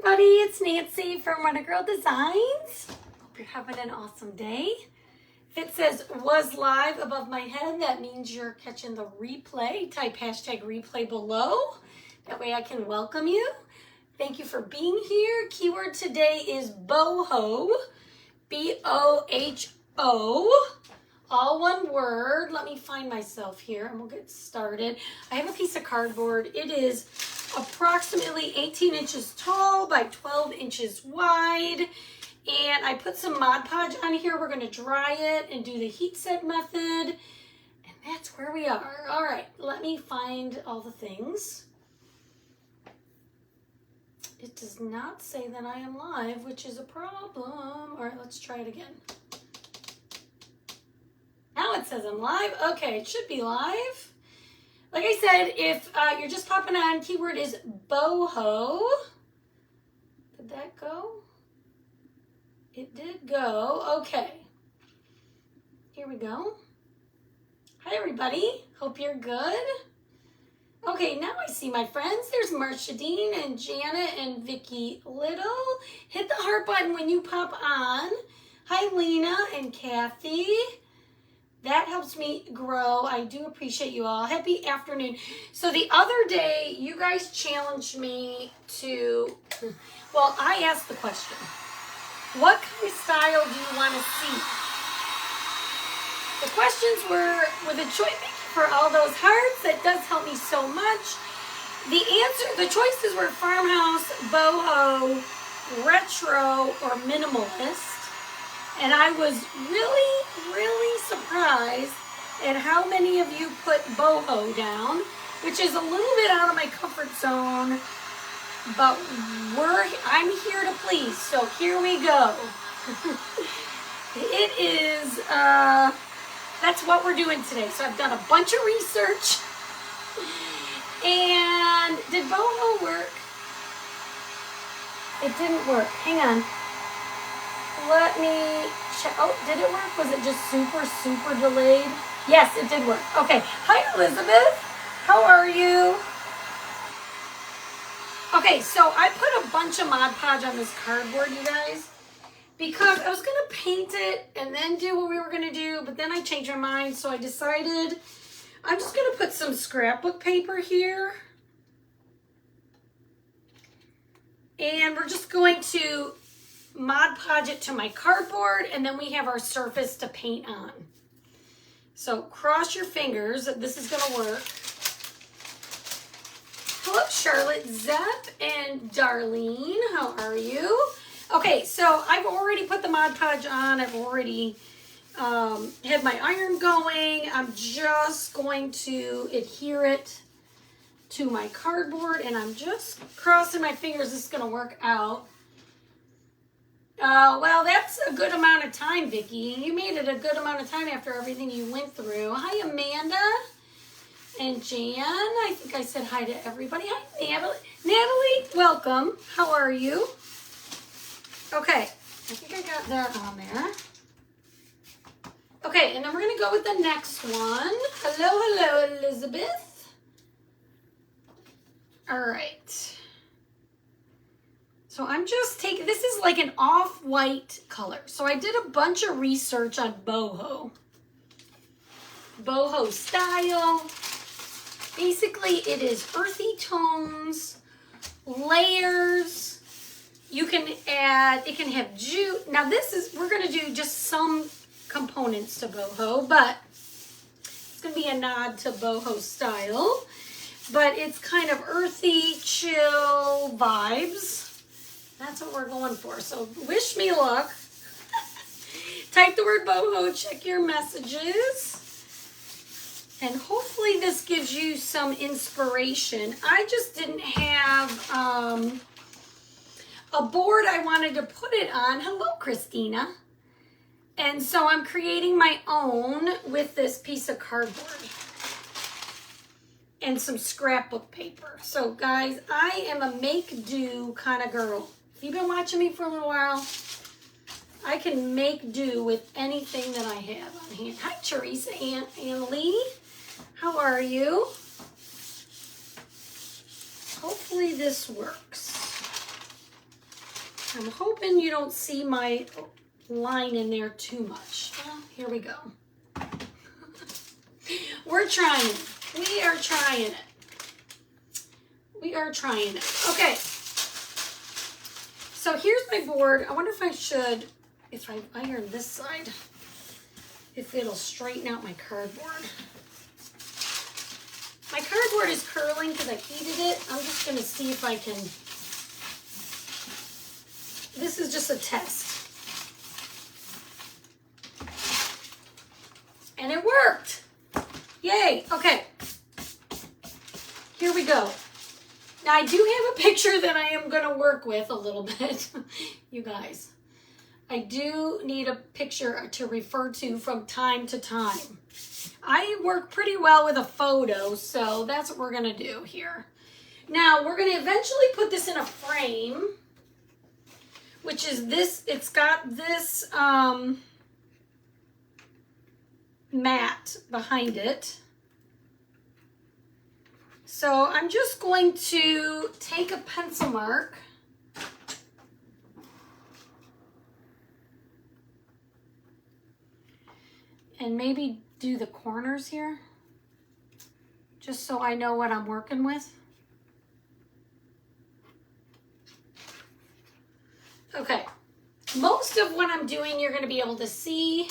everybody, it's Nancy from Run a Girl Designs. Hope you're having an awesome day. If it says was live above my head, that means you're catching the replay. Type hashtag replay below. That way I can welcome you. Thank you for being here. Keyword today is boho, B-O-H-O. All one word. Let me find myself here and we'll get started. I have a piece of cardboard. It is approximately 18 inches tall by 12 inches wide. And I put some Mod Podge on here. We're going to dry it and do the heat set method. And that's where we are. All right, let me find all the things. It does not say that I am live, which is a problem. All right, let's try it again. Now it says I'm live. Okay, it should be live. Like I said, if you're just popping on, keyword is boho. Did that go? It did go. Okay. Here we go. Hi, everybody. Hope you're good. Okay, now I see my friends. There's Marcia Dean and Janet and Vicky Little. Hit the heart button when you pop on. Hi, Lena and Kathy. That helps me grow. I do appreciate you all. Happy afternoon. So the other day, you guys challenged me to, well, I asked the question, what kind of style do you want to see? The questions were the choice. Thank you for all those hearts. That does help me so much. The choices were farmhouse, boho, retro, or minimalist. And I was really, really surprised at how many of you put boho down, which is a little bit out of my comfort zone, but I'm here to please, so here we go. It is, that's what we're doing today. So I've done a bunch of research, and did boho work? It didn't work, hang on. Let me check. Oh, did it work? Was it just super, super delayed? Yes, it did work. Okay. Hi, Elizabeth. How are you? Okay, so I put a bunch of Mod Podge on this cardboard, you guys, because I was going to paint it and then do what we were going to do, but then I changed my mind, so I decided I'm just going to put some scrapbook paper here. And we're just going to Mod Podge it to my cardboard, and then we have our surface to paint on. So cross your fingers that this is going to work. Hello, Charlotte, Zepp, and Darlene. How are you? Okay, so I've already put the Mod Podge on. I've already had my iron going. I'm just going to adhere it to my cardboard, and I'm just crossing my fingers this is going to work out. Well, that's a good amount of time, Vicki. You made it a good amount of time after everything you went through. Hi, Amanda and Jan. I think I said hi to everybody. Hi, Natalie. Natalie, welcome. How are you? Okay, I think I got that on there. Okay, and then we're going to go with the next one. Hello, Elizabeth. All right. So I'm just taking, this is like an off-white color. So I did a bunch of research on boho. Boho style. Basically, it is earthy tones, layers. You can add, it can have jute. Now this is, we're going to do just some components to boho, but it's going to be a nod to boho style. But it's kind of earthy, chill vibes. That's what we're going for. So wish me luck. Type the word boho, check your messages. And hopefully this gives you some inspiration. I just didn't have a board I wanted to put it on. Hello, Christina. And so I'm creating my own with this piece of cardboard and some scrapbook paper. So guys, I am a make-do kind of girl. If you've been watching me for a little while, I can make do with anything that I have on hand. Hi, Teresa and Lee. How are you? Hopefully this works. I'm hoping you don't see my line in there too much. Well, here we go. We're trying. We are trying it. We are trying it. Okay. So here's my board. I wonder if I should, if I iron this side, if it'll straighten out my cardboard. My cardboard is curling because I heated it. I'm just going to see if I can. This is just a test. And it worked. Yay. Okay. Here we go. Now I do have a picture that I am going to work with a little bit. You guys. I do need a picture to refer to from time to time. I work pretty well with a photo, so that's what we're going to do here. Now, we're going to eventually put this in a frame, which is this. It's got this mat behind it. So I'm just going to take a pencil mark and maybe do the corners here, just so I know what I'm working with. Okay, most of what I'm doing you're going to be able to see.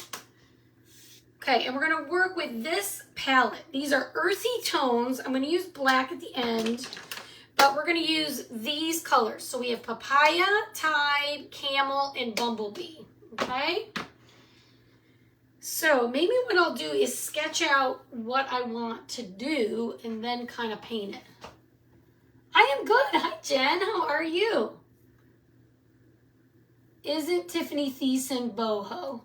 Okay, and we're going to work with this palette. These are earthy tones. I'm going to use black at the end, but we're going to use these colors. So we have papaya, tide, camel, and bumblebee. Okay? So maybe what I'll do is sketch out what I want to do and then kind of paint it. I am good. Hi, Jen. How are you? Isn't Tiffany Thiessen boho?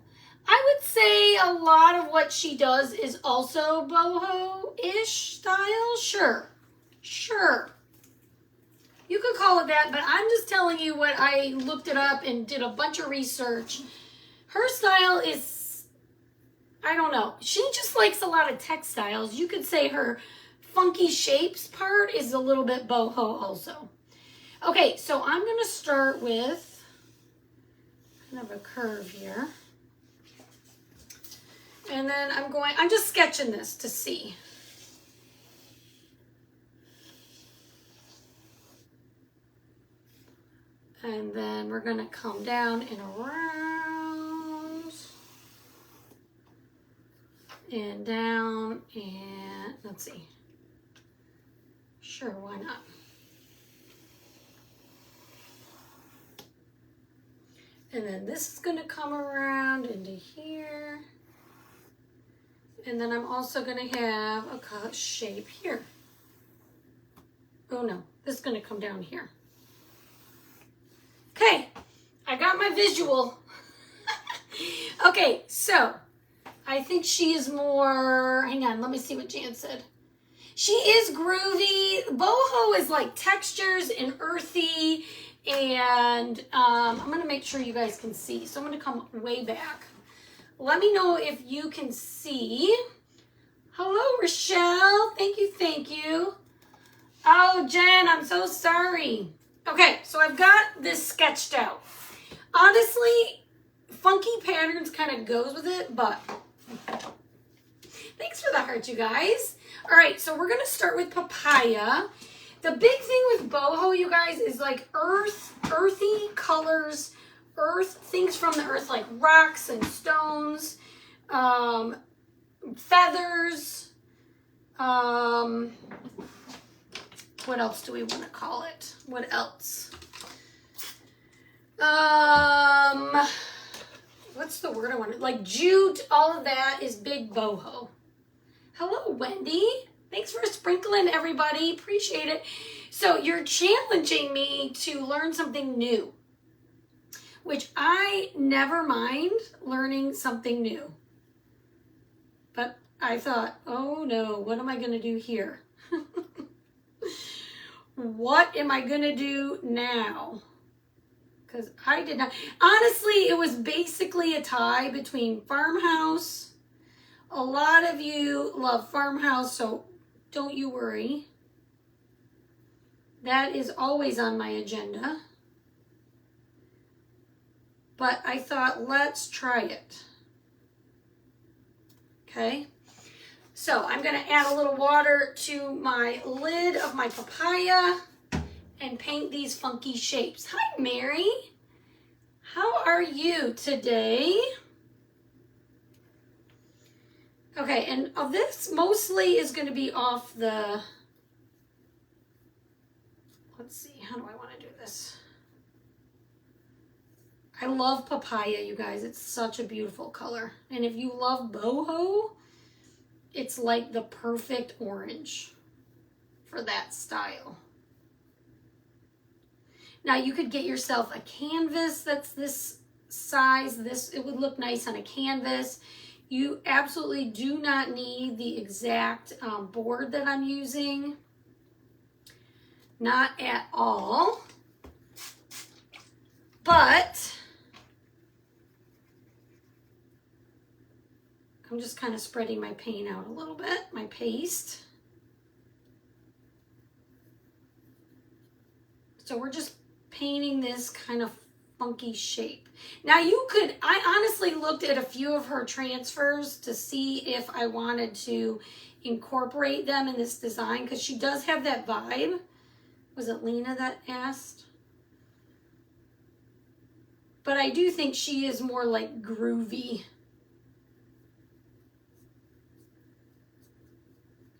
I would say a lot of what she does is also boho-ish style. Sure. Sure. You could call it that, but I'm just telling you what I looked it up and did a bunch of research. Her style is, I don't know. She just likes a lot of textiles. You could say her funky shapes part is a little bit boho also. Okay, so I'm going to start with kind of a curve here. And then I'm just sketching this to see. And then we're going to come down and around and down and let's see. Sure, why not? And then this is going to come around into here. And then I'm also going to have a shape here. Oh no, this is going to come down here. Okay, I got my visual. Okay, so I think she is more, hang on, let me see what Jan said. She is groovy. Boho is like textures and earthy. And I'm going to make sure you guys can see. So I'm going to come way back. Let me know if you can see. Hello, Rochelle. Thank you, thank you. Oh, Jen, I'm so sorry. Okay, so I've got this sketched out. Honestly, funky patterns kind of goes with it, but thanks for the heart, you guys. All right, so we're going to start with papaya. The big thing with boho, you guys, is like earthy colors, things from the earth like rocks and stones, feathers, what else do we want to call it? What else? What's the word I want? Like jute, all of that is big boho. Hello, Wendy. Thanks for sprinkling, everybody. Appreciate it. So you're challenging me to learn something new, which I never mind learning something new. But I thought, oh no, what am I going to do here? What am I going to do now? Because I did not. Honestly, it was basically a tie between farmhouse. A lot of you love farmhouse, so don't you worry. That is always on my agenda. but I thought, let's try it. Okay. So I'm going to add a little water to my lid of my papaya and paint these funky shapes. Hi, Mary. How are you today? Okay, and this mostly is going to be off the, let's see, how do I want to do this? I love papaya, you guys. It's such a beautiful color. And if you love boho, it's like the perfect orange for that style. Now you could get yourself a canvas that's this size. It would look nice on a canvas. You absolutely do not need the exact board that I'm using. Not at all. But I'm just kind of spreading my paint out a little bit, my paste. So we're just painting this kind of funky shape. Now you could, I honestly looked at a few of her transfers to see if I wanted to incorporate them in this design, because she does have that vibe. Was it Lena that asked? But I do think she is more like groovy.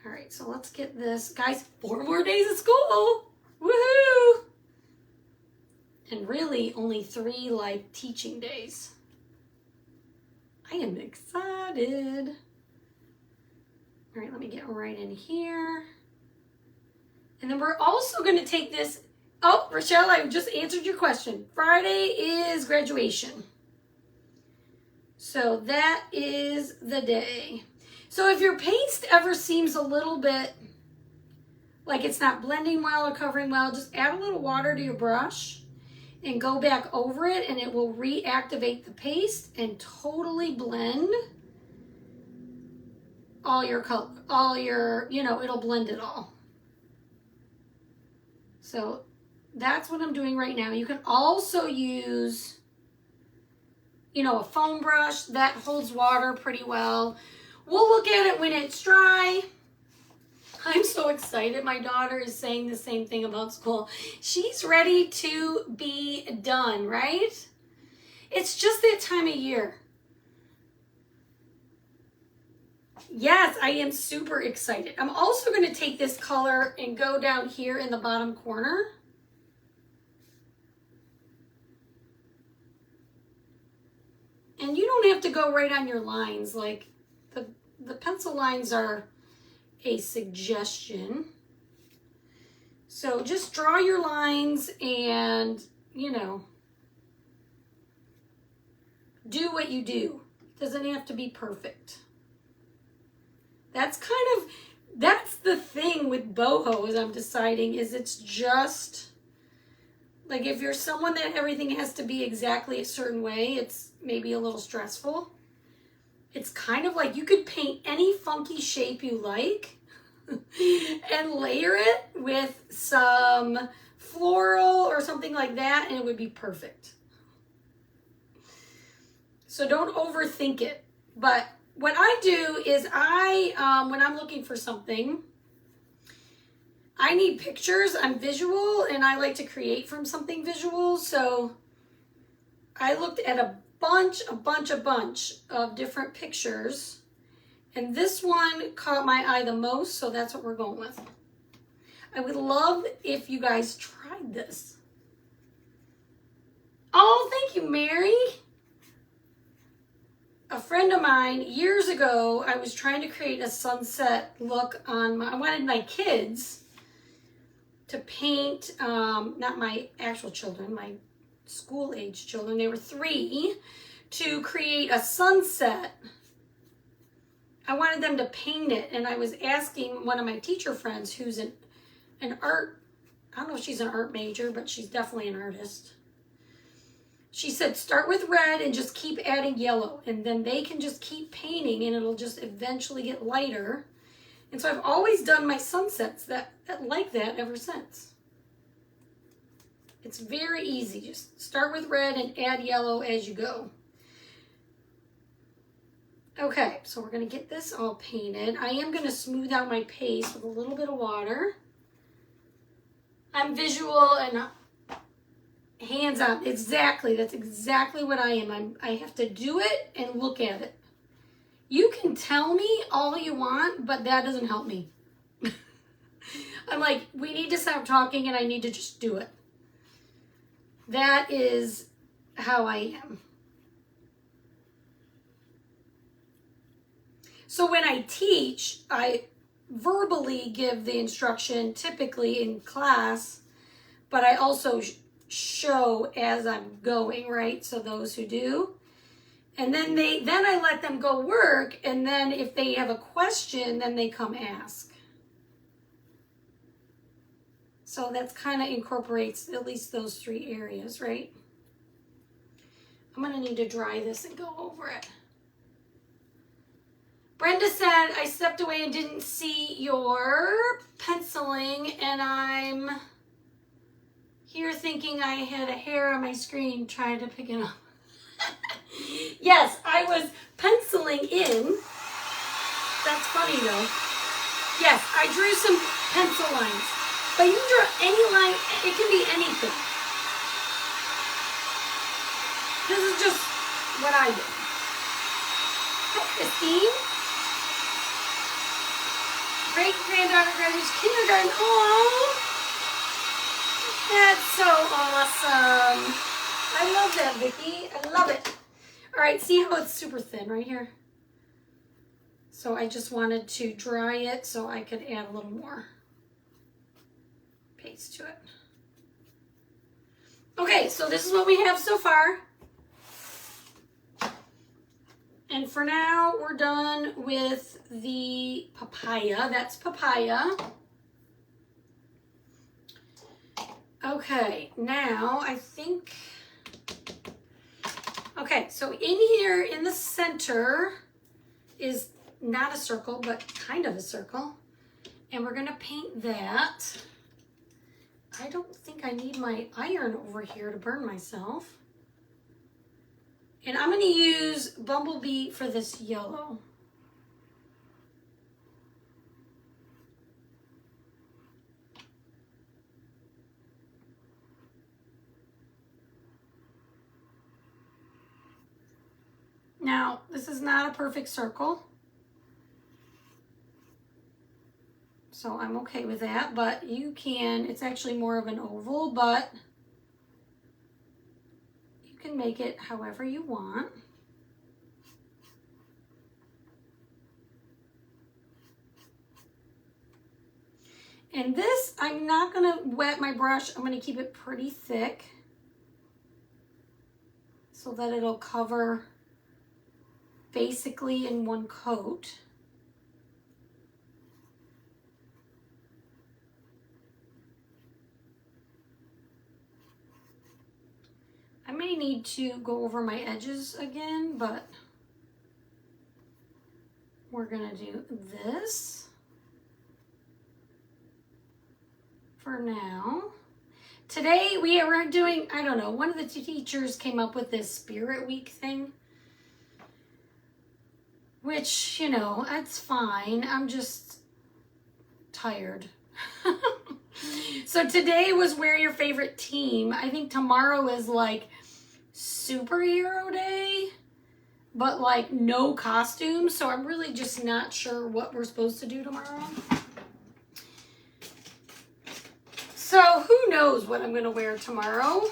All right, so let's get this. Guys, 4 more days of school. Woohoo! And really only 3 like teaching days. I am excited. All right, let me get right in here. And then we're also going to take this. Oh, Rochelle, I just answered your question. Friday is graduation. So that is the day. So if your paste ever seems a little bit like it's not blending well or covering well, just add a little water to your brush and go back over it, and it will reactivate the paste and totally blend all your color, it'll blend it all. So that's what I'm doing right now. You can also use, a foam brush that holds water pretty well. We'll look at it when it's dry. I'm so excited. My daughter is saying the same thing about school. She's ready to be done, right? It's just that time of year. Yes, I am super excited. I'm also going to take this color and go down here in the bottom corner. And you don't have to go right on your lines. Like the pencil lines are a suggestion. So just draw your lines and, do what you do. It doesn't have to be perfect. That's the thing with boho, as I'm deciding, is it's just like, if you're someone that everything has to be exactly a certain way, it's maybe a little stressful. It's kind of like you could paint any funky shape you like and layer it with some floral or something like that, and it would be perfect. So don't overthink it. But what I do is when I'm looking for something, I need pictures. I'm visual, and I like to create from something visual. So I looked at a bunch of different pictures, and this one caught my eye the most, so that's what we're going with. I would love if you guys tried this. Oh, thank you, Mary. A friend of mine, years ago, I was trying to create a sunset look on I wanted my kids to paint, not my actual children, my school-age children, they were 3, to create a sunset. I wanted them to paint it, and I was asking one of my teacher friends who's an art, I don't know if she's an art major, but she's definitely an artist. She said, start with red and just keep adding yellow, and then they can just keep painting, and it'll just eventually get lighter. And so I've always done my sunsets that like that ever since. It's very easy. Just start with red and add yellow as you go. Okay, so we're going to get this all painted. I am going to smooth out my paste with a little bit of water. I'm visual and hands-on. Exactly. That's exactly what I am. I have to do it and look at it. You can tell me all you want, but that doesn't help me. I'm like, we need to stop talking and I need to just do it. That is how I am. So when I teach, I verbally give the instruction typically in class, but I also show as I'm going, right? So those who do. And then I let them go work, and then if they have a question, then they come ask. So that's kind of incorporates at least those 3 areas, right? I'm going to need to dry this and go over it. Brenda said, I stepped away and didn't see your penciling, and I'm here thinking I had a hair on my screen trying to pick it up. Yes, I was penciling in. That's funny though. Yes, I drew some pencil lines. But you can draw any line, it can be anything. This is just what I did. Hi, Christine. Great-granddaughter graduates kindergarten. Oh, that's so awesome. I love that, Vicki. I love it. All right, see how it's super thin right here? So I just wanted to dry it so I could add a little more paste to it. Okay, so this is what we have so far. And for now, we're done with the papaya. That's papaya. Okay, now I think... Okay, so in here in the center is not a circle, but kind of a circle. And we're gonna paint that. I don't think I need my iron over here to burn myself. And I'm gonna use Bumblebee for this yellow. Now, this is not a perfect circle, so I'm okay with that, but you can, it's actually more of an oval, but you can make it however you want. And this, I'm not gonna wet my brush, I'm gonna keep it pretty thick so that it'll cover basically in one coat. I may need to go over my edges again, but we're gonna do this for now. Today we are doing, I don't know, one of the teachers came up with this Spirit Week thing, which, you know, that's fine. I'm just tired. So today was wear your favorite team. I think tomorrow is like superhero day, but like no costumes. So I'm really just not sure what we're supposed to do tomorrow. So who knows what I'm going to wear tomorrow.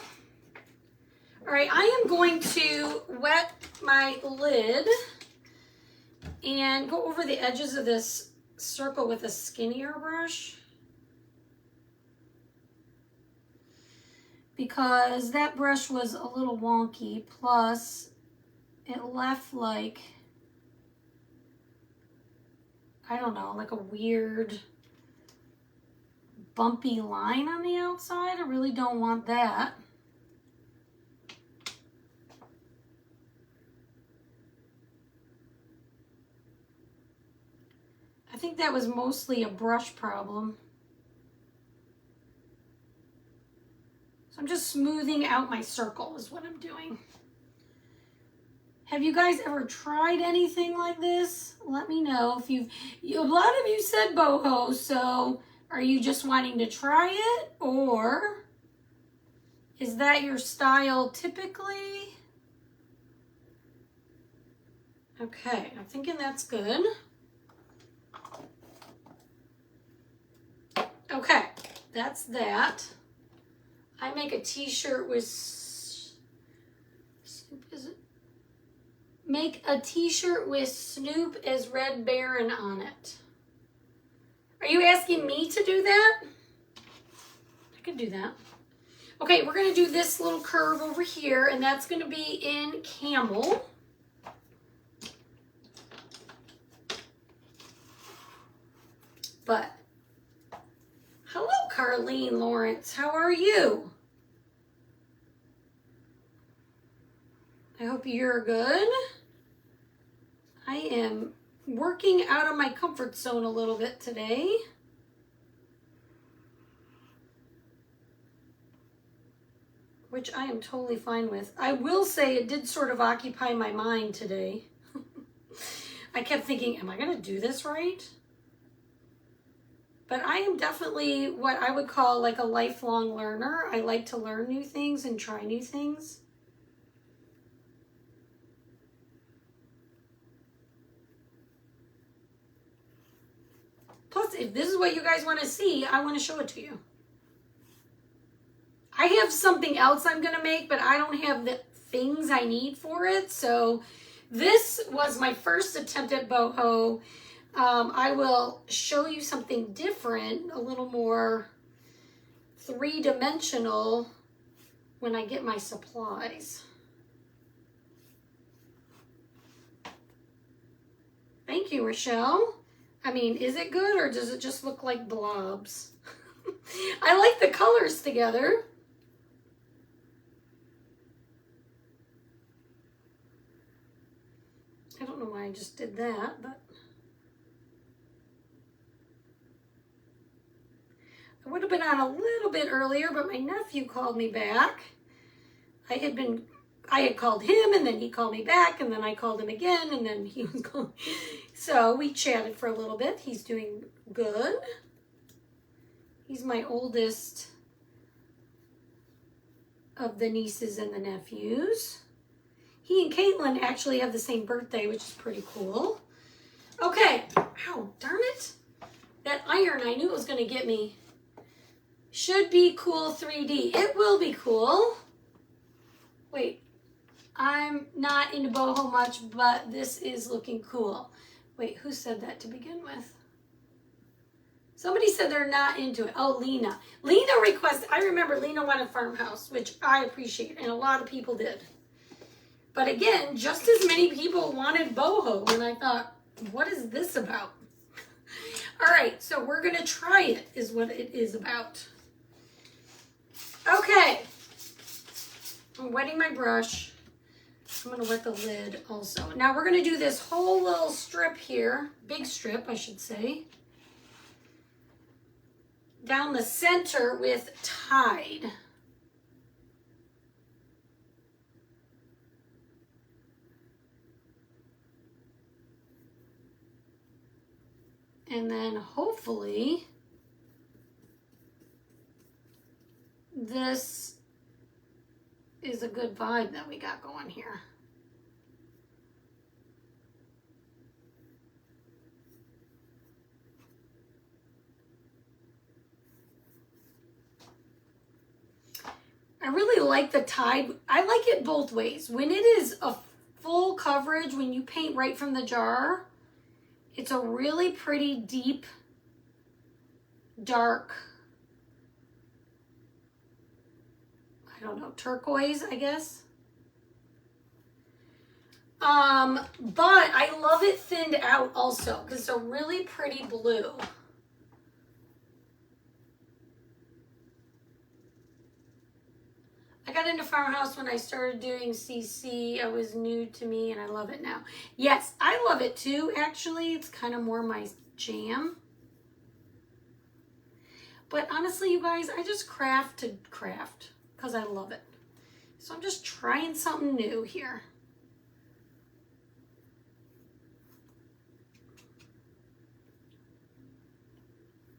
All right, I am going to wet my lid and go over the edges of this circle with a skinnier brush, because that brush was a little wonky, plus it left like, I don't know, like a weird bumpy line on the outside. I really don't want that. I think that was mostly a brush problem. So I'm just smoothing out my circle is what I'm doing. Have you guys ever tried anything like this? Let me know. If a lot of you said boho, so are you just wanting to try it, or is that your style typically? Okay, I'm thinking that's good. Okay, that's that. I make a t-shirt with Snoop, is it? Make a t-shirt with Snoop as Red Baron on it. Are you asking me to do that? I could do that. Okay, we're gonna do this little curve over here, and that's gonna be in camel. But, hello Carlene Lawrence, how are you? I hope you're good. I am working out of my comfort zone a little bit today. Which I am totally fine with. I will say it did sort of occupy my mind today. I kept thinking, am I gonna do this right? But I am definitely what I would call like a lifelong learner. I like to learn new things and try new things. Plus, if this is what you guys want to see, I want to show it to you. I have something else I'm going to make, but I don't have the things I need for it. So this was my first attempt at boho. I will show you something different, a little more three-dimensional when I get my supplies. Thank you, Rochelle. I mean, is it good or does it just look like blobs? I like the colors together. I don't know why I just did that, but I would have been on a little bit earlier, but my nephew called me back. I had called him, and then he called me back, and then I called him again, and then he was calling. So we chatted for a little bit. He's doing good. He's my oldest of the nieces and the nephews. He and Caitlin actually have the same birthday, which is pretty cool. Okay. Ow, darn it. That iron, I knew it was going to get me. Should be cool 3D. It will be cool. Wait. I'm not into boho much, but this is looking cool. Wait, who said that to begin with? Somebody said they're not into it. Oh, Lena. Lena requested, I remember Lena wanted farmhouse, which I appreciate, and a lot of people did. But again, just as many people wanted boho, and I thought, what is this about? All right, so we're going to try it, is what it is about. Okay. I'm wetting my brush. I'm going to wet the lid also. Now we're going to do this whole little strip here, big strip, I should say, down the center with Tide. And then hopefully this is a good vibe that we got going here. I really like the Tide. I like it both ways. When it is a full coverage, when you paint right from the jar, it's a really pretty deep, dark, I don't know, turquoise, I guess. But I love it thinned out also because it's a really pretty blue. I got into farmhouse when I started doing CC. It was new to me and I love it now. Yes, I love it too, actually. It's kind of more my jam. But honestly, you guys, I just craft to craft. because I love it. So I'm just trying something new here.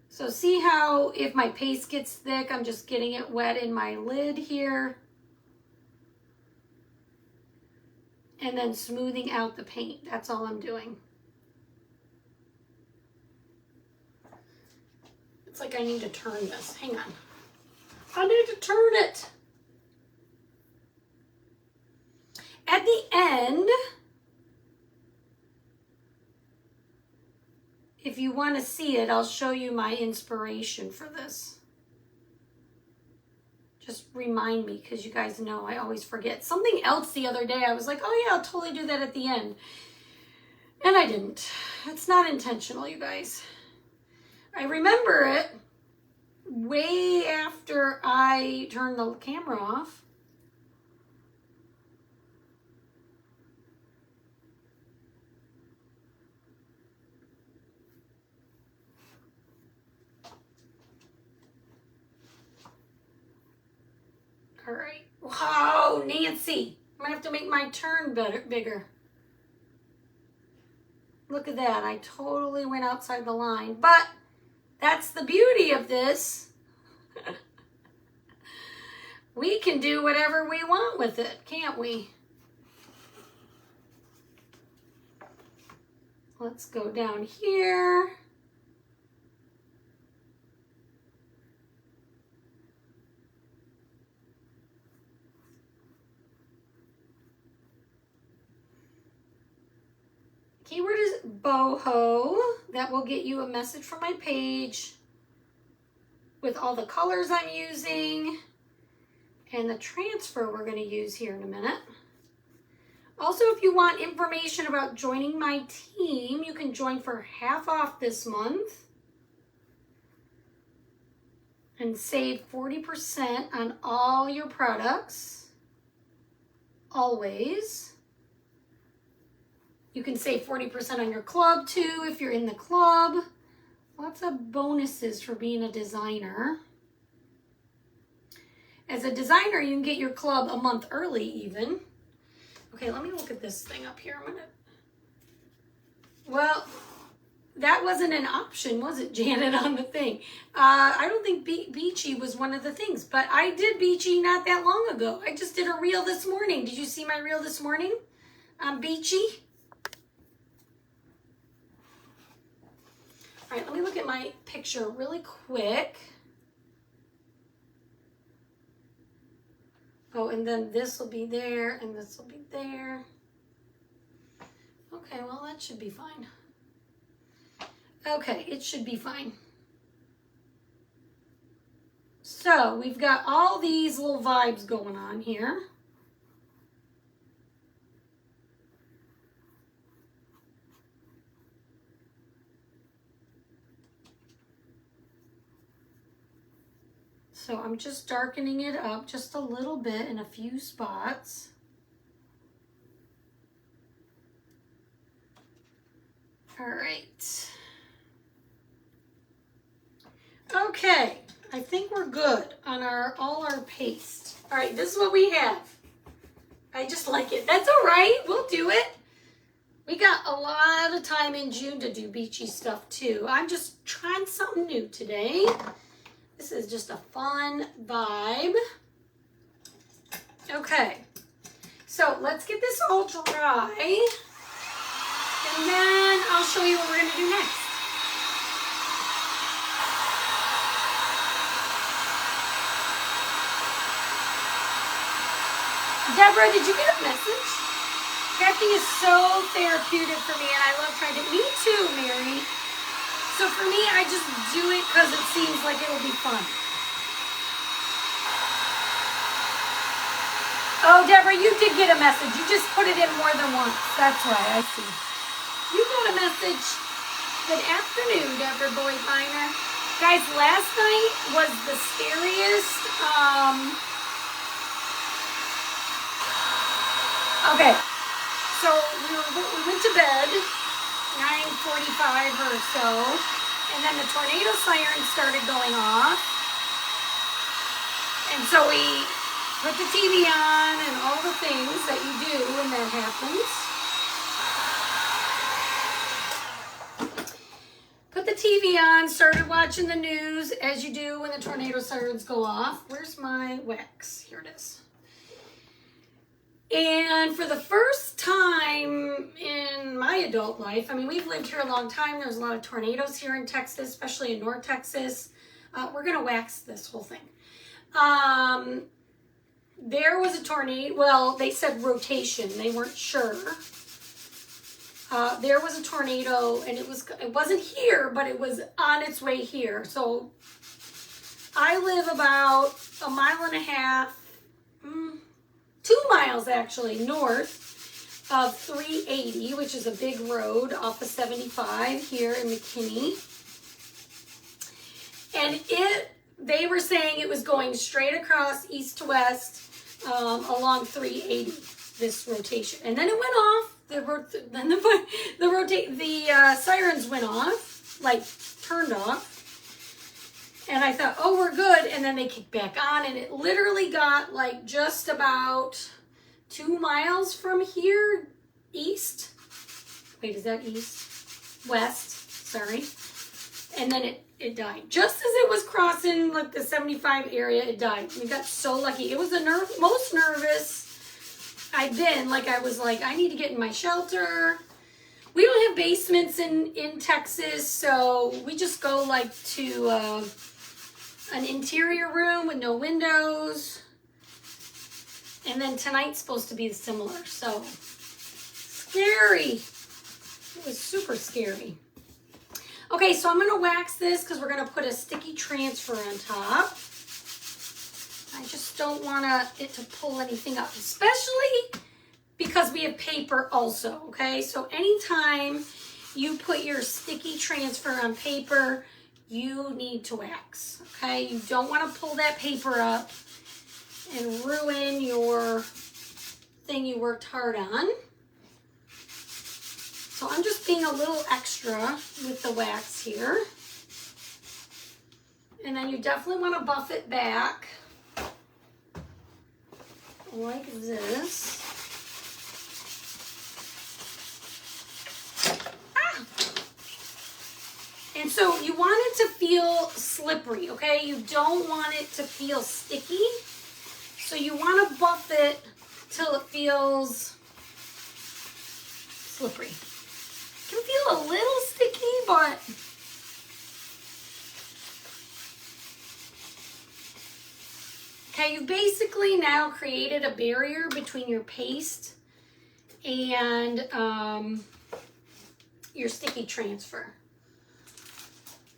So see how if my paste gets thick, I'm just getting it wet in my lid here. And then smoothing out the paint. That's all I'm doing. It's like I need to turn this. Hang on. I need to turn it. At the end, if you want to see it, I'll show you my inspiration for this. Just remind me, because you guys know I always forget. Something else the other day, I was like, oh yeah, I'll totally do that at the end. And I didn't. It's not intentional, you guys. I remember it way after I turned the camera off. All right. Wow, Nancy. I'm gonna have to make my turn bigger. Look at that. I totally went outside the line. But that's the beauty of this. We can do whatever we want with it, can't we? Let's go down here. Keyword is boho. That will get you a message from my page with all the colors I'm using and the transfer we're going to use here in a minute. Also, if you want information about joining my team, you can join for half off this month and save 40% on all your products. Always. You can save 40% on your club too if you're in the club. Lots of bonuses for being a designer. As a designer, you can get your club a month early even. Okay, let me look at this thing up here. Well, that wasn't an option, was it, Janet, on the thing? I don't think beachy was one of the things, but I did beachy not that long ago. I just did a reel this morning. Did you see my reel this morning on beachy? All right, let me look at my picture really quick. Oh, and then this will be there, and this will be there. Okay, well, that should be fine. Okay, it should be fine. So, we've got all these little vibes going on here. So I'm just darkening it up just a little bit in a few spots. All right. Okay, I think we're good on all our paste. All right, this is what we have. I just like it. That's all right, we'll do it. We got a lot of time in June to do beachy stuff too. I'm just trying something new today. This is just a fun vibe. Okay, so let's get this all dry, and then I'll show you what we're gonna do next. Deborah, did you get a message? Crafting is so therapeutic for me, and I love trying to. Me too, Mary. So for me, I just do it because it seems like it'll be fun. Oh, Deborah, you did get a message. You just put it in more than once. That's right, I see. You got a message. Good afternoon, Deborah Boyd-Miner. Guys, last night was the scariest. Okay, so we went to bed. 9:45 or so, and then the tornado siren started going off, and so we Put the TV on and all the things that you do when that happens. Put the TV on, started watching the news as you do when the tornado sirens go off. Where's my wax? Here it is. And for the first time in my adult life, I mean, we've lived here a long time. There's a lot of tornadoes here in Texas, especially in North Texas. We're going to wax this whole thing. There was a tornado. Well, they said rotation. They weren't sure. There was a tornado, and it wasn't here, but it was on its way here. So I live about 1.5 miles, 2 miles actually, north of 380, which is a big road off of 75 here in McKinney. And they were saying it was going straight across east to west along 380, this rotation. And then it went off. The sirens went off, like turned off. And I thought, oh, we're good. And then they kicked back on, and it literally got like just about 2 miles from here east. Wait, is that east? West, sorry. And then it died. Just as it was crossing like the 75 area, it died. We got so lucky. It was the most nervous I've been. Like, I was like, I need to get in my shelter. We don't have basements in Texas, so we just go like to an interior room with no windows. And then tonight's supposed to be similar, so scary. It was super scary. Okay, so I'm gonna wax this because we're gonna put a sticky transfer on top. I just don't want it to pull anything up, especially because we have paper also, okay? So anytime you put your sticky transfer on paper, you need to wax, okay? You don't want to pull that paper up and ruin your thing you worked hard on. So I'm just being a little extra with the wax here. And then you definitely want to buff it back like this. And so you want it to feel slippery, okay? You don't want it to feel sticky. So you want to buff it till it feels slippery. It can feel a little sticky, but okay, you basically now created a barrier between your paste and your sticky transfer.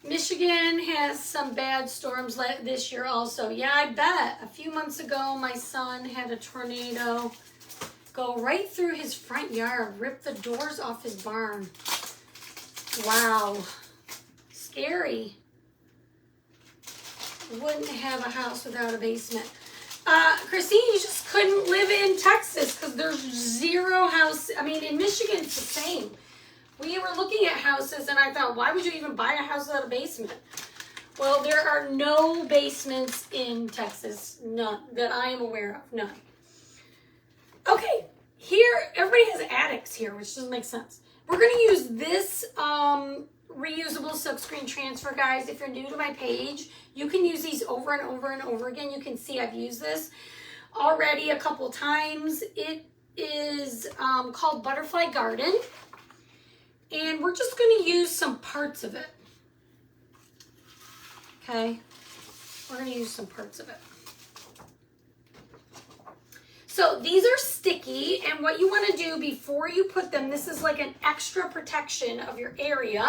Michigan has some bad storms this year also. Yeah, I bet. A few months ago, my son had a tornado go right through his front yard, rip the doors off his barn. Wow. Scary. Wouldn't have a house without a basement. Christine, you just couldn't live in Texas because there's zero house. I mean, in Michigan, it's the same. We were looking at houses, and I thought, why would you even buy a house without a basement? Well, there are no basements in Texas. None that I am aware of. None. Okay, here, everybody has attics here, which doesn't make sense. We're going to use this reusable silkscreen transfer, guys. If you're new to my page, you can use these over and over and over again. You can see I've used this already a couple times. It is called Butterfly Garden. And we're just going to use some parts of it. Okay? We're going to use some parts of it. So these are sticky, and what you want to do before you put them, this is like an extra protection of your area.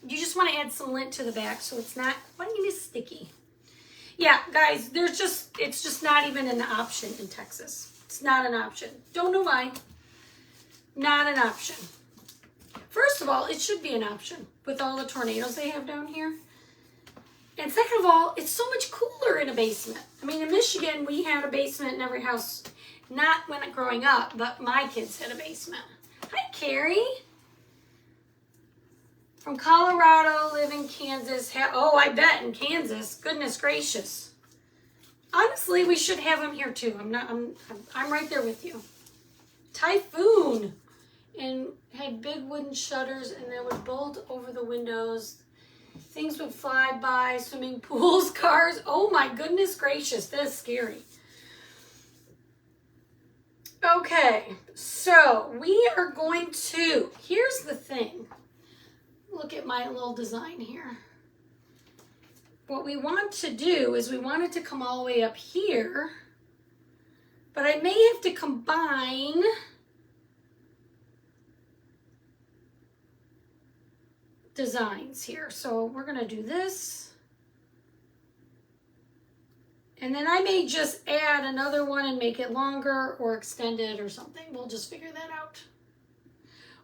You just want to add some lint to the back so it's not quite as sticky. Yeah, guys, it's just not even an option in Texas. It's not an option. Don't know why. Not an option. First of all, it should be an option with all the tornadoes they have down here. And second of all, it's so much cooler in a basement. I mean, in Michigan, we had a basement in every house. Not when growing up, but my kids had a basement. Hi, Carrie. From Colorado, live in Kansas. Oh, I bet in Kansas. Goodness gracious. Honestly, we should have him here too. I'm right there with you. Typhoon. And had big wooden shutters and they would bolt over the windows. Things would fly by, swimming pools, cars. Oh my goodness gracious, that is scary. Okay, so we are going to, here's the thing. Look at my little design here. What we want to do is we want it to come all the way up here, but I may have to combine designs here. So we're gonna do this. And then I may just add another one and make it longer or extend it or something. We'll just figure that out.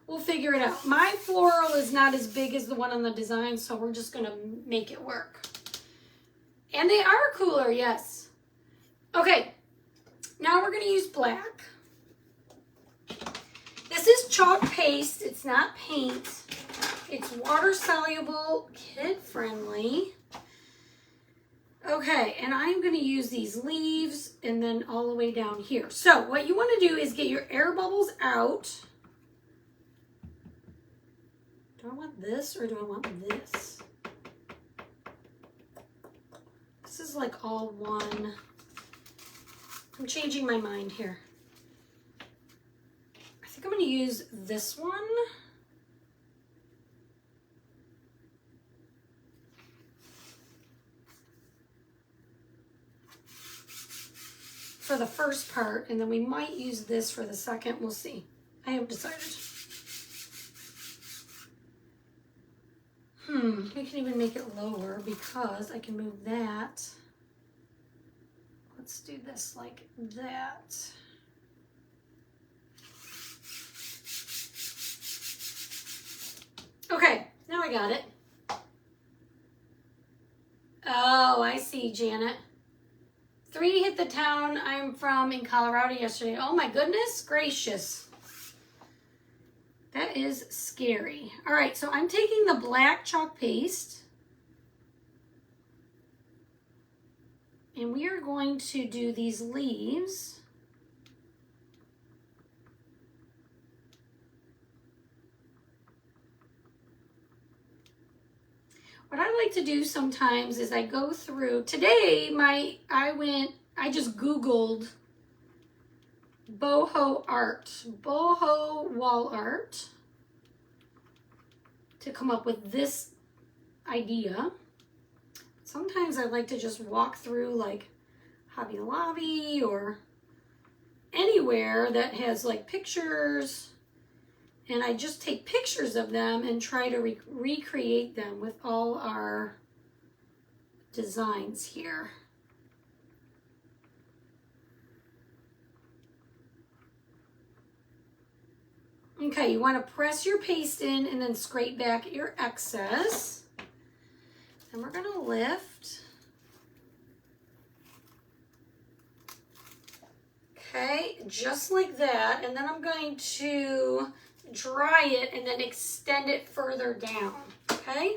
We'll figure it out. My floral is not as big as the one on the design, so we're just gonna make it work. And they are cooler, yes. Okay, now we're gonna use black. This is chalk paste, it's not paint. It's water soluble, kid friendly. Okay, and I'm gonna use these leaves and then all the way down here. So what you wanna do is get your air bubbles out. Do I want this or do I want this? This is like all one. I'm changing my mind here. I think I'm gonna use this one. For the first part, and then we might use this for the second. We'll see. I haven't decided. We can even make it lower because I can move that. Let's do this like that. Okay, now I got it. Oh, I see, Janet. 3 hit the town I'm from in Colorado yesterday. Oh my goodness gracious. That is scary. All right, so I'm taking the black chalk paste and we are going to do these leaves. What I like to do sometimes is I go through, today I just Googled boho art, boho wall art to come up with this idea. Sometimes I like to just walk through like Hobby Lobby or anywhere that has like pictures, and I just take pictures of them and try to recreate them with all our designs here. Okay, you want to press your paste in and then scrape back your excess. And we're going to lift. Okay, just like that. And then I'm going to dry it and then extend it further down. Okay?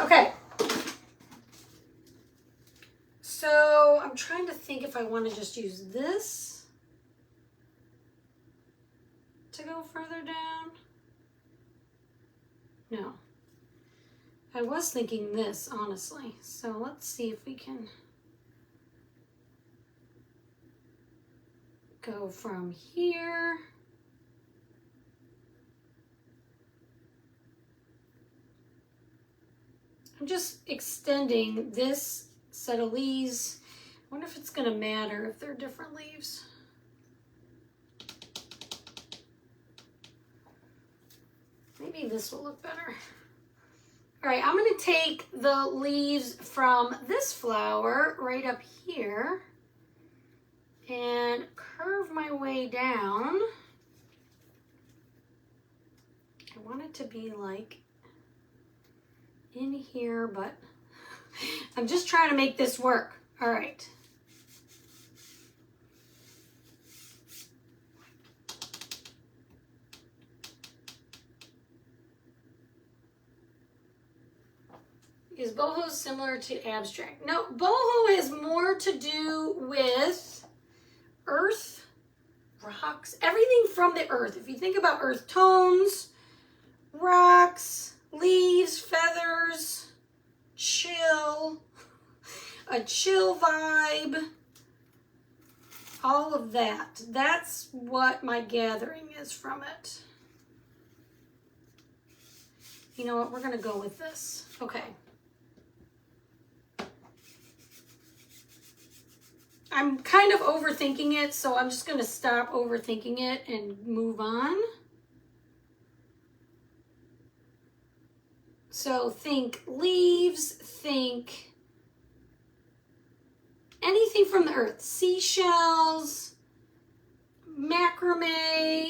Okay, so I'm trying to think if I want to just use this to go further down. No, I was thinking this, honestly. So let's see if we can go from here. I'm just extending this set of leaves. I wonder if it's going to matter if they're different leaves. Maybe this will look better. All right, I'm going to take the leaves from this flower right up here and curve my way down. I want it to be like in here, but I'm just trying to make this work. All right. Is boho similar to abstract? No, boho has more to do with earth, rocks, everything from the earth. If you think about earth tones, rocks, leaves, feathers, chill, a chill vibe, all of that. That's what my gathering is from it. You know what? We're going to go with this. Okay. I'm kind of overthinking it, so I'm just going to stop overthinking it and move on. So think leaves, think anything from the earth. Seashells, macrame,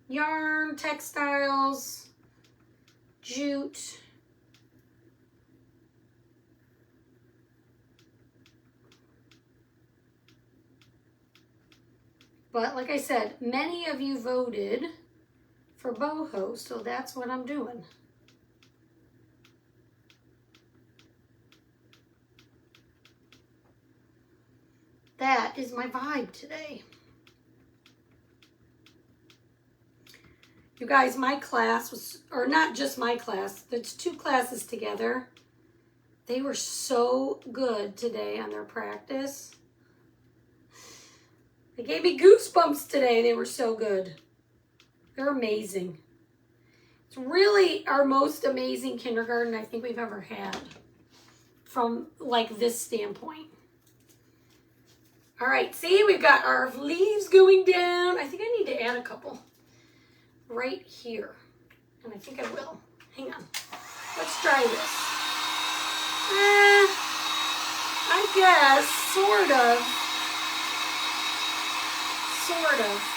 yarn, textiles, jute. But like I said, many of you voted for boho, so that's what I'm doing. That is my vibe today. You guys, my class was, or not just my class, there's 2 classes together. They were so good today on their practice. They gave me goosebumps today. They were so good. They're amazing. It's really our most amazing kindergarten I think we've ever had from like this standpoint. All right, see, we've got our leaves going down. I think I need to add a couple right here. And I think I will. Hang on. Let's try this. I guess, sort of. Sort of.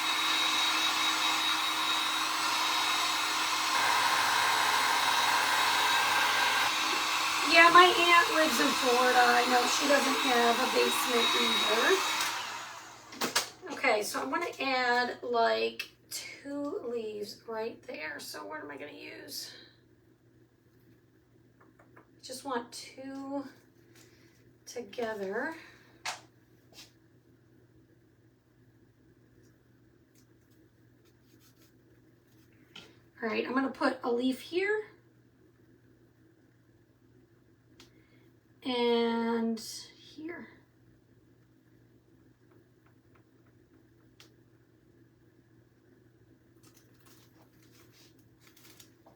Yeah, my aunt lives in Florida. I know she doesn't have a basement either. Okay, so I'm going to add like 2 leaves right there. So what am I going to use? Just want 2 together. All right, I'm going to put a leaf here. And here.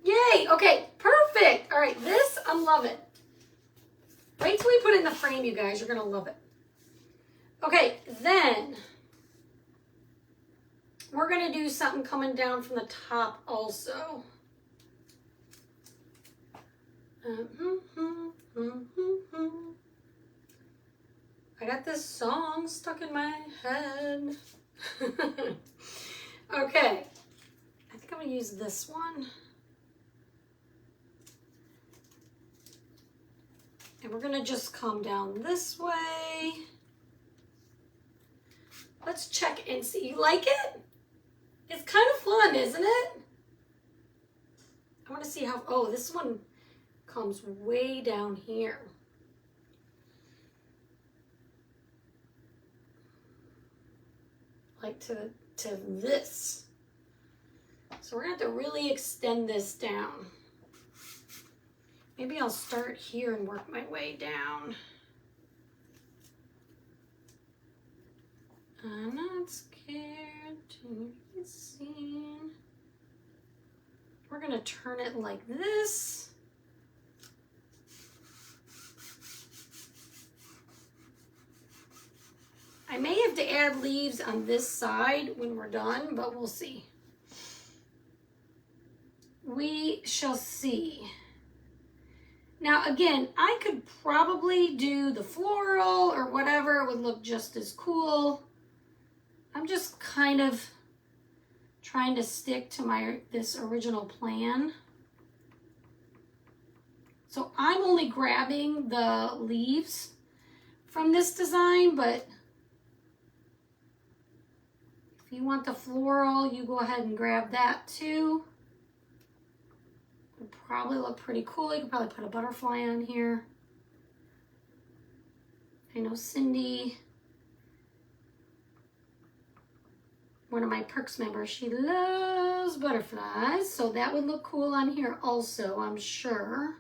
Yay! Okay, perfect. All right, this I'm loving. Wait till we put it in the frame, you guys. You're going to love it. Okay, then we're going to do something coming down from the top also. I got this song stuck in my head. Okay, I think I'm going to use this one. And we're going to just come down this way. Let's check and see. You like it? It's kind of fun, isn't it? I want to see how, oh, this one comes way down here. Like to this. So we're going to have to really extend this down. Maybe I'll start here and work my way down. I'm not scared to be seen. We're going to turn it like this. I may have to add leaves on this side when we're done, but we'll see. We shall see. Now, again, I could probably do the floral or whatever. It would look just as cool. I'm just kind of trying to stick to this original plan. So I'm only grabbing the leaves from this design, but if you want the floral, you go ahead and grab that too. It'll probably look pretty cool. You could probably put a butterfly on here. I know Cindy, one of my Perks members, she loves butterflies, so that would look cool on here also, I'm sure.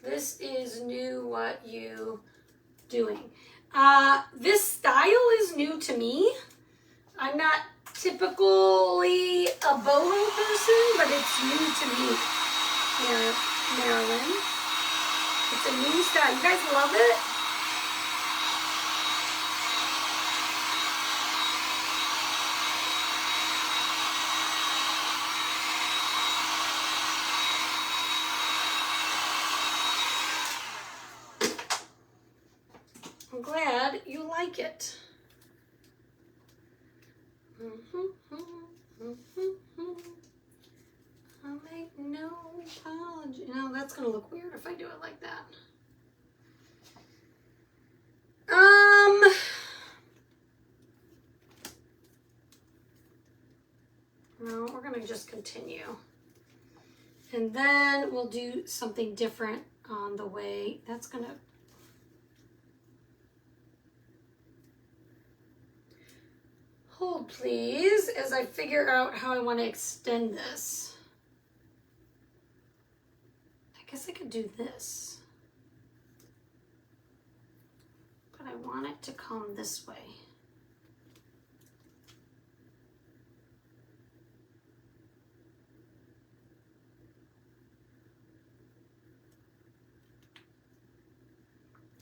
This is new, what you doing. This style is new to me. I'm not typically a boho person, but it's new to me, Marilyn. It's a new style. You guys love it? I'm glad you like it. I'll make no apology. No, that's gonna look weird if I do it like that. No, we're gonna just continue. And then we'll do something different on the way. That's gonna hold, please, as I figure out how I want to extend this. I guess I could do this, but I want it to come this way.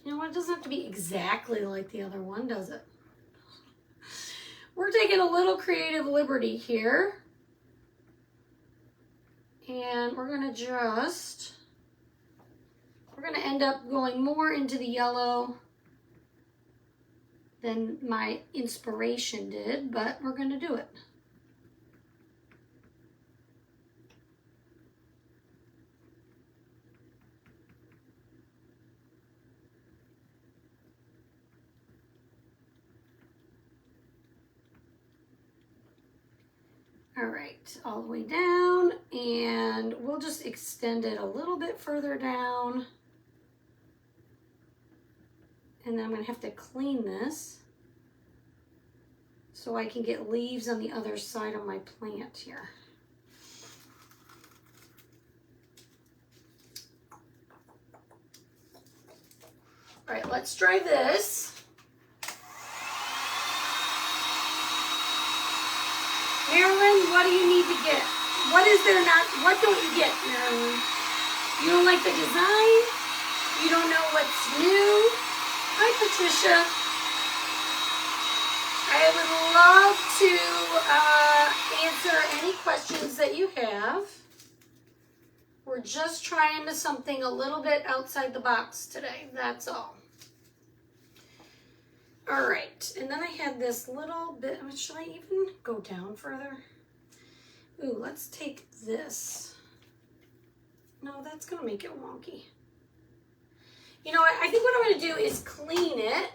You know what? It doesn't have to be exactly like the other one, does it? We're taking a little creative liberty here. And we're gonna end up going more into the yellow than my inspiration did, but we're gonna do it. All right, all the way down, and we'll just extend it a little bit further down. And then I'm gonna have to clean this so I can get leaves on the other side of my plant here. All right, let's try this. Marilyn, what do you need to get? What is there not? What don't you get, Marilyn? You don't like the design? You don't know what's new? Hi, Patricia. I would love to answer any questions that you have. We're just trying something a little bit outside the box today. That's all. All right, and then I had this little bit, should I even go down further? Ooh, let's take this. No, that's gonna make it wonky. You know what, I think what I'm gonna do is clean it.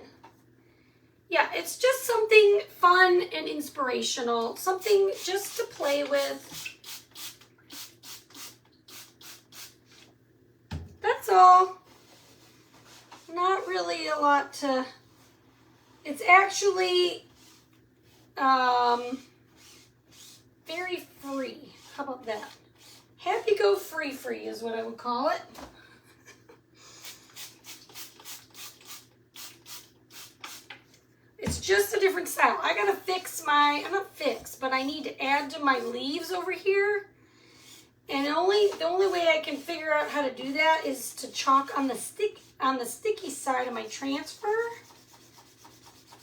Yeah, it's just something fun and inspirational, something just to play with. That's all. Not really a lot to... It's actually very free. How about that? Happy go free is what I would call it. It's just a different style. I gotta fix my, I'm not fix, but I need to add to my leaves over here. And the only way I can figure out how to do that is to chalk on the sticky side of my transfer.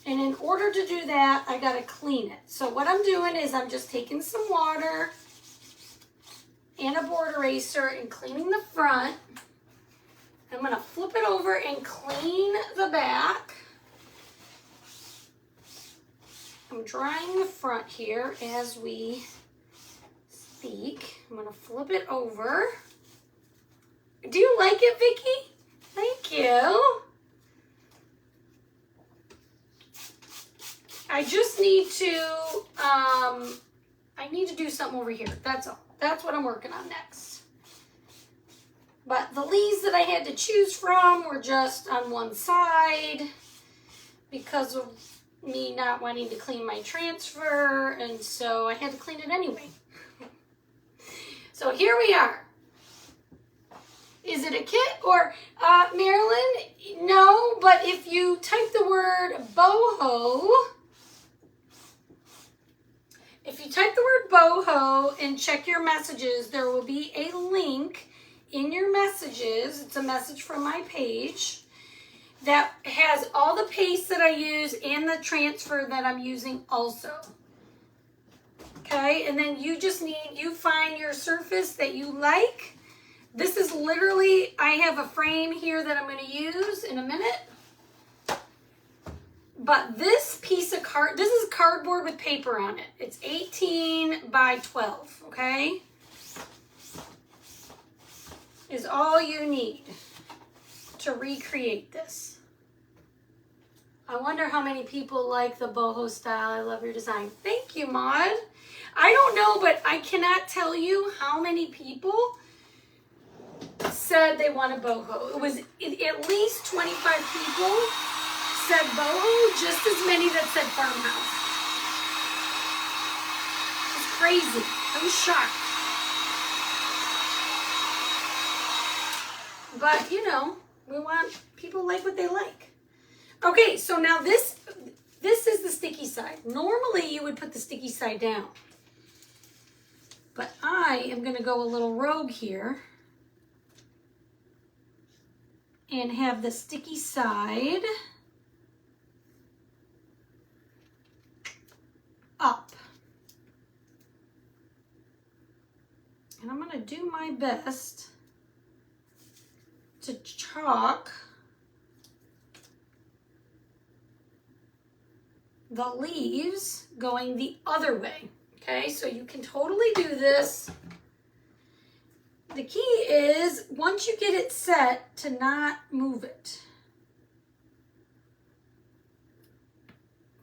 And in order to do that, I gotta clean it. So what I'm doing is I'm just taking some water and a board eraser and cleaning the front. I'm going to flip it over and clean the back. I'm drying the front here as we speak. I'm going to flip it over. Do you like it, Vicki? Thank you. I just need to, I need to do something over here. That's all. That's what I'm working on next. But the leaves that I had to choose from were just on one side because of me not wanting to clean my transfer, and so I had to clean it anyway. So here we are. Is it a kit or, Marilyn? No, but if you type the word boho, and check your messages, there will be a link in your messages. It's a message from my page that has all the paste that I use and the transfer that I'm using also. Okay, and then you find your surface that you like. This is literally, I have a frame here that I'm going to use in a minute. But this piece of this is cardboard with paper on it. It's 18 by 12, okay? Is all you need to recreate this. I wonder how many people like the boho style. I love your design. Thank you, Maud. I don't know, but I cannot tell you how many people said they want a boho. It was at least 25 people said boho, just as many that said farmhouse. It's crazy. I was shocked. But, you know, we want people like what they like. Okay, so now this is the sticky side. Normally, you would put the sticky side down. But I am going to go a little rogue here and have the sticky side up. And I'm going to do my best to chalk the leaves going the other way. Okay, so you can totally do this. The key is, once you get it set, to not move it.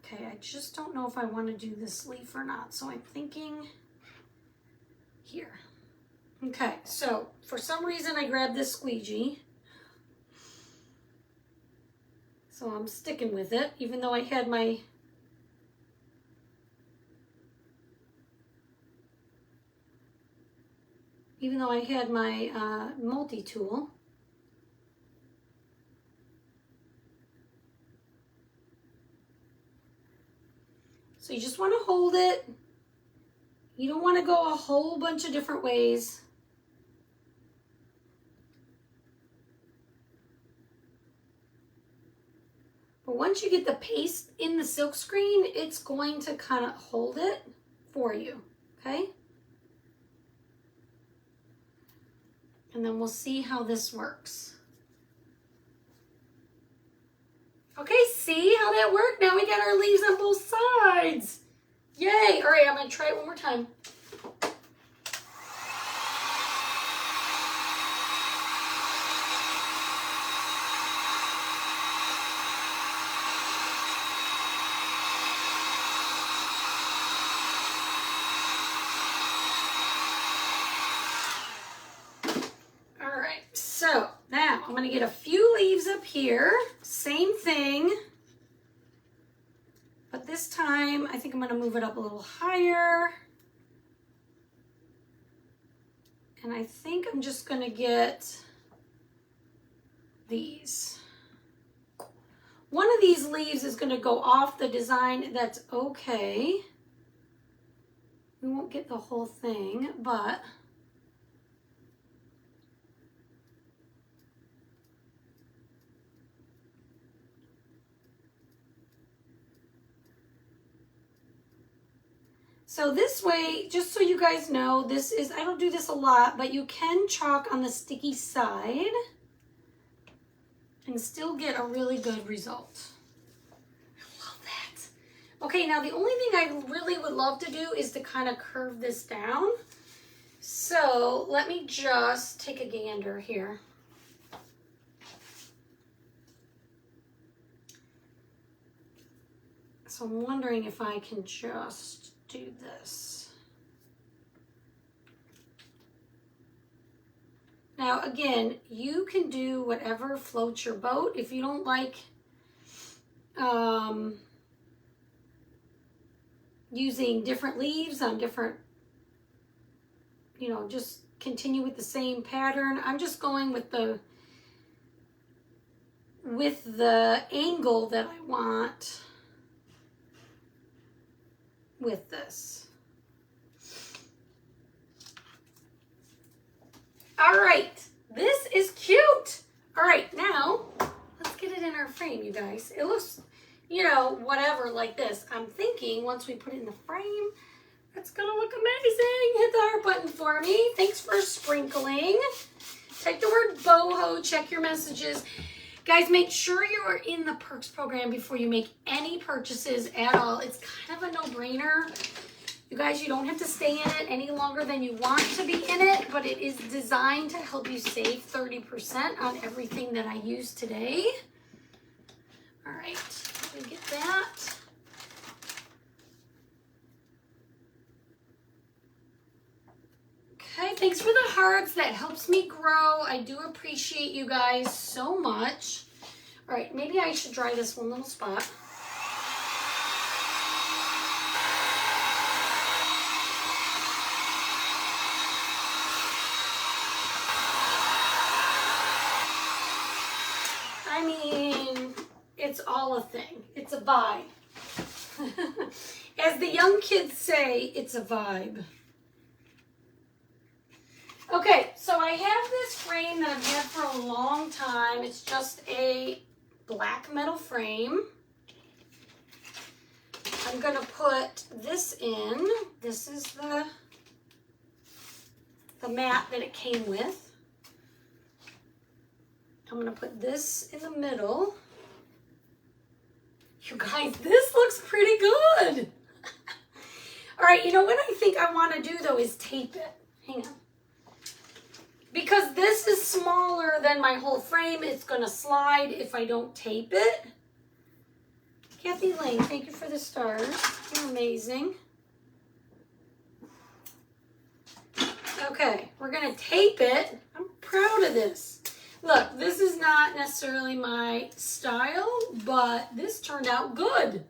Okay, I just don't know if I want to do this leaf or not, so I'm thinking here. Okay, so for some reason I grabbed this squeegee. So I'm sticking with it, even though I had my multi-tool. So you just want to hold it. You don't want to go a whole bunch of different ways. But once you get the paste in the silk screen, it's going to kind of hold it for you, okay? And then we'll see how this works. Okay, see how that worked? Now we got our leaves on both sides. Yay! All right, I'm gonna try it one more time. So now I'm going to get a few leaves up here, same thing, but this time I think I'm going to move it up a little higher. And I think I'm just going to get these. One of these leaves is going to go off the design. That's okay. We won't get the whole thing, but So this way, just so you guys know, this is, I don't do this a lot, but you can chalk on the sticky side and still get a really good result. I love that. Okay, now the only thing I really would love to do is to kind of curve this down. So let me just take a gander here. So I'm wondering if I can just do this. Now again, you can do whatever floats your boat. If you don't like using different leaves on different, you know, just continue with the same pattern. I'm just going with the angle that I want with this. All right, this is cute. All right, now let's get it in our frame, you guys. It looks, you know, whatever like this. I'm thinking once we put it in the frame, it's gonna look amazing. Hit the heart button for me. Thanks for sprinkling. Type the word boho, check your messages. Guys, make sure you are in the perks program before you make any purchases at all. It's kind of a no-brainer. You guys, you don't have to stay in it any longer than you want to be in it, but it is designed to help you save 30% on everything that I use today. All right, let me get that. Okay, thanks for the hearts. That helps me grow. I do appreciate you guys so much. All right, maybe I should dry this one little spot. I mean, it's all a thing. It's a vibe. As the young kids say, it's a vibe. Okay, so I have this frame that I've had for a long time. It's just a black metal frame. I'm going to put this in. This is the mat that it came with. I'm going to put this in the middle. You guys, this looks pretty good. All right, you know what I think I want to do though is tape it. Hang on. Because this is smaller than my whole frame, it's going to slide if I don't tape it. Kathy Lane, thank you for the stars. You're amazing. Okay, we're going to tape it. I'm proud of this. Look, this is not necessarily my style, but this turned out good.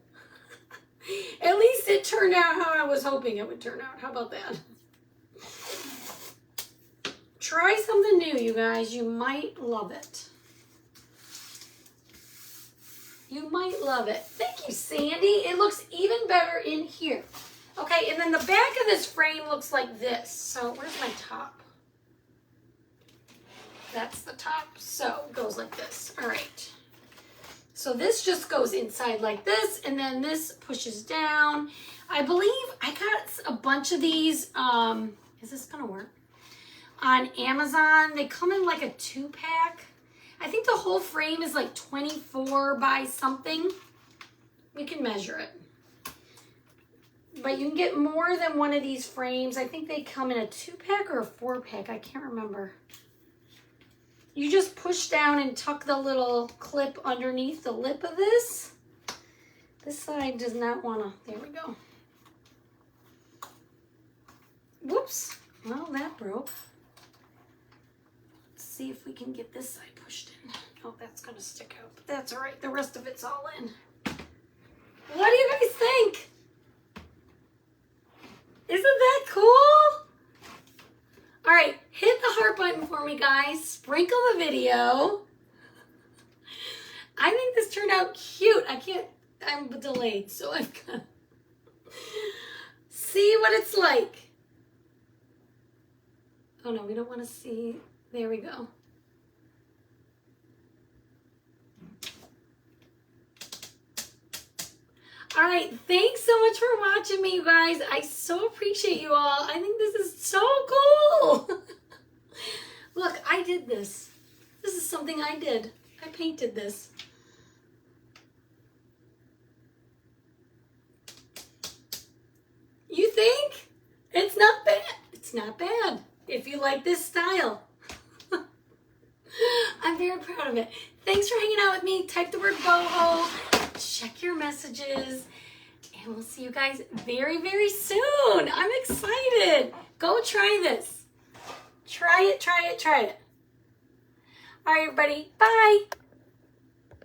At least it turned out how I was hoping it would turn out. How about that? Try something new, you guys. You might love it. You might love it. Thank you, Sandy. It looks even better in here. Okay, and then the back of this frame looks like this. So where's my top? That's the top. So it goes like this. All right. So this just goes inside like this, and then this pushes down. I believe I got a bunch of these. Is this gonna work? On Amazon. They come in like a 2-pack. I think the whole frame is like 24 by something. We can measure it. But you can get more than one of these frames. I think they come in a 2-pack or a 4-pack. I can't remember. You just push down and tuck the little clip underneath the lip of this. This side does not want to. There we go. Whoops. Well, that broke. Let's see if we can get this side pushed in. Oh, that's going to stick out. But that's all right. The rest of it's all in. What do you guys think? Isn't that cool? All right, hit the heart button for me, guys. Sprinkle the video. I think this turned out cute. I'm delayed, so I've got to see what it's like. Oh no, we don't want to see. There we go. All right, thanks so much for watching me, you guys. I so appreciate you all. I think this is so cool. Look, I did this. This is something I did. I painted this. You think? It's not bad. It's not bad if you like this style. I'm very proud of it. Thanks for hanging out with me. Type the word boho. Check your messages. And we'll see you guys very, very soon. I'm excited. Go try this. Try it, try it, try it. All right, everybody. Bye.